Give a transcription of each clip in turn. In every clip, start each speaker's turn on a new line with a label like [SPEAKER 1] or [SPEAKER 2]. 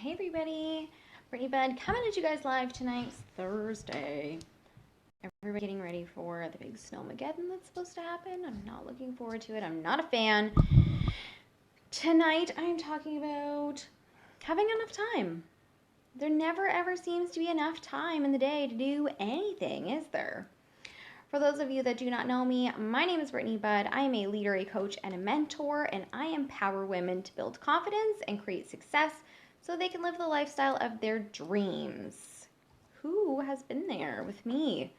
[SPEAKER 1] Hey everybody, Brittany Bud coming at you guys live tonight. It's Thursday. Everybody getting ready for the big snowmageddon that's supposed to happen. I'm not looking forward to it. I'm not a fan. Tonight I'm talking about having enough time. There never ever seems to be enough time in the day to do anything, is there? For those of you that do not know me, my name is Brittany Budd. I am a leader, a coach, and a mentor, and I empower women to build confidence and create success so they can live the lifestyle of their dreams. Who has been there with me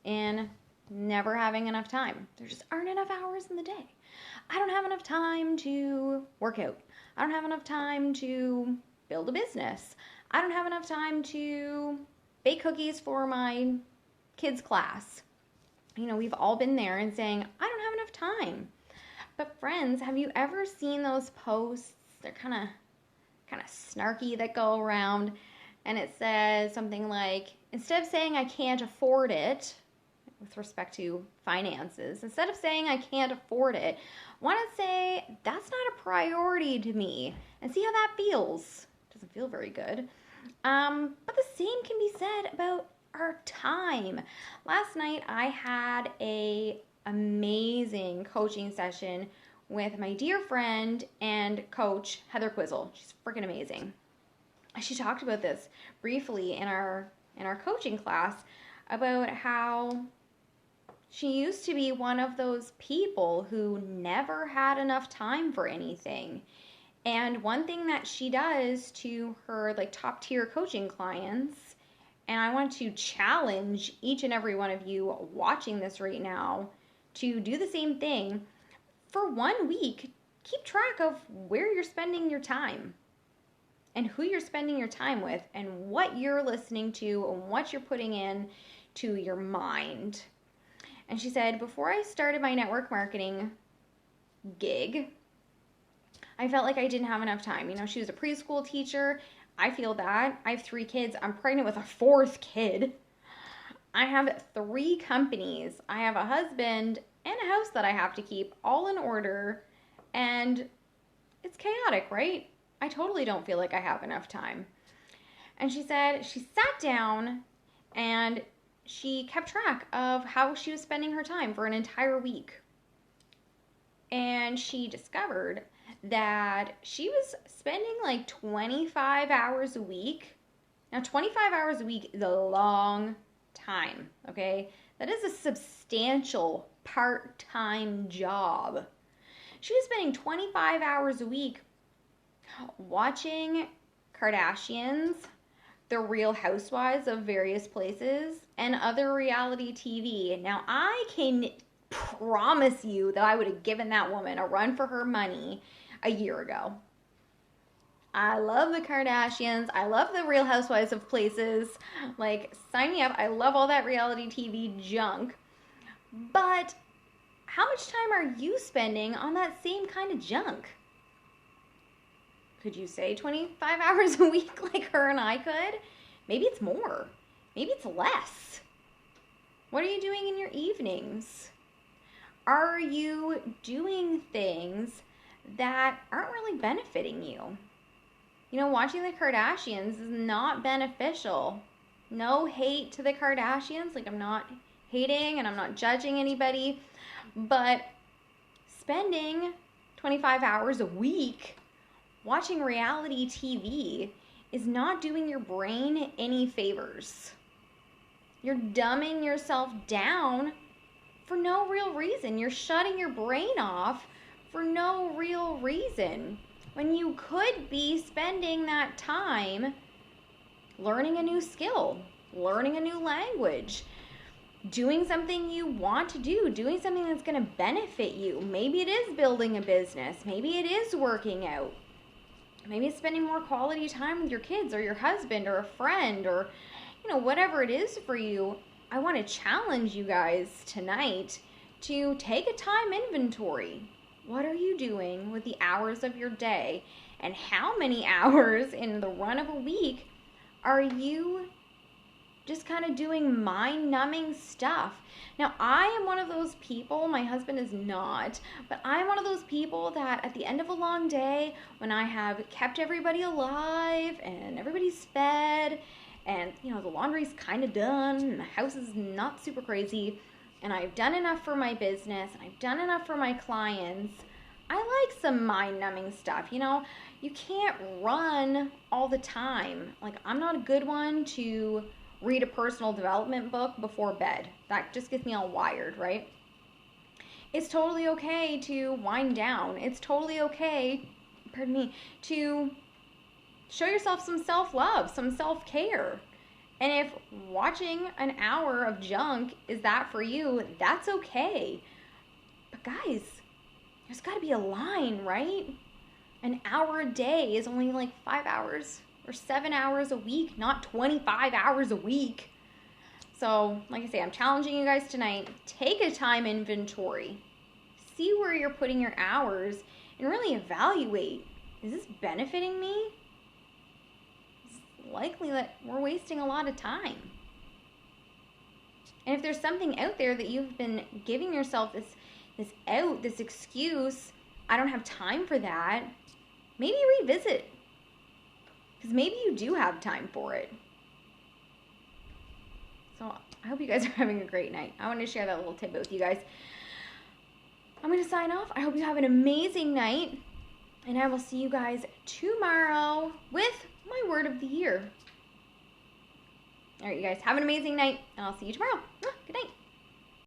[SPEAKER 1] and never having enough time? There just aren't enough hours in the day. I don't have enough time to work out. I don't have enough time to build a business. I don't have enough time to bake cookies for my kids' class. We've all been there and saying, I don't have enough time. But friends, have you ever seen those posts? They're kind of snarky that go around, and it says something like, instead of saying I can't afford it, with respect to finances, instead of saying I can't afford it, I want to say that's not a priority to me, and see how that feels. It doesn't feel very good. But the same can be said about our time. Last night I had a amazing coaching session with my dear friend and coach, Heather Quizzle. She's freaking amazing. She talked about this briefly in our coaching class about how she used to be one of those people who never had enough time for anything. And one thing that she does to her top tier coaching clients, and I want to challenge each and every one of you watching this right now to do the same thing. For 1 week, keep track of where you're spending your time and who you're spending your time with and what you're listening to and what you're putting in to your mind. And she said, before I started my network marketing gig, I felt like I didn't have enough time. She was a preschool teacher. I feel that. I have 3 kids. I'm pregnant with a 4th kid. I have 3 companies. I have a husband and a house that I have to keep all in order, and it's chaotic, right? I totally don't feel like I have enough time. And she said she sat down and she kept track of how she was spending her time for an entire week. And she discovered that she was spending 25 hours a week. Now, 25 hours a week is a long time, okay? That is a substantial part-time job. She was spending 25 hours a week watching Kardashians, the Real Housewives of various places, and other reality TV. Now, I can promise you that I would have given that woman a run for her money a year ago. I love the Kardashians. I love the Real Housewives of places. Sign me up. I love all that reality TV junk. But how much time are you spending on that same kind of junk? Could you say 25 hours a week like her and I could? Maybe it's more. Maybe it's less. What are you doing in your evenings? Are you doing things that aren't really benefiting you? Watching the Kardashians is not beneficial. No hate to the Kardashians. I'm not hating and I'm not judging anybody. But spending 25 hours a week watching reality TV is not doing your brain any favors. You're dumbing yourself down for no real reason. You're shutting your brain off for no real reason, when you could be spending that time learning a new skill, learning a new language, doing something you want to do, doing something that's going to benefit you. Maybe it is building a business. Maybe it is working out. Maybe it's spending more quality time with your kids or your husband or a friend or, whatever it is for you. I want to challenge you guys tonight to take a time inventory. What are you doing with the hours of your day? And how many hours in the run of a week are you just kind of doing mind-numbing stuff. Now, I am one of those people, my husband is not, but I'm one of those people that at the end of a long day, when I have kept everybody alive and everybody's fed and, you know, the laundry's kind of done and the house is not super crazy and I've done enough for my business and I've done enough for my clients, I like some mind-numbing stuff. You know, you can't run all the time. Like, I'm not a good one to read a personal development book before bed. That just gets me all wired, right? It's totally okay to wind down. It's totally okay, pardon me, to show yourself some self-love, some self-care. And if watching an hour of junk is that for you, that's okay. But guys, there's got to be a line, right? An hour a day is only like 5 hours or 7 hours a week, not 25 hours a week. So, like I say, I'm challenging you guys tonight. Take a time inventory. See where you're putting your hours and really evaluate. Is this benefiting me? It's likely that we're wasting a lot of time. And if there's something out there that you've been giving yourself this excuse, I don't have time for that, maybe revisit. Because maybe you do have time for it. So I hope you guys are having a great night. I wanted to share that little tidbit with you guys. I'm going to sign off. I hope you have an amazing night. And I will see you guys tomorrow with my word of the year. All right, you guys, have an amazing night. And I'll see you tomorrow. Good night.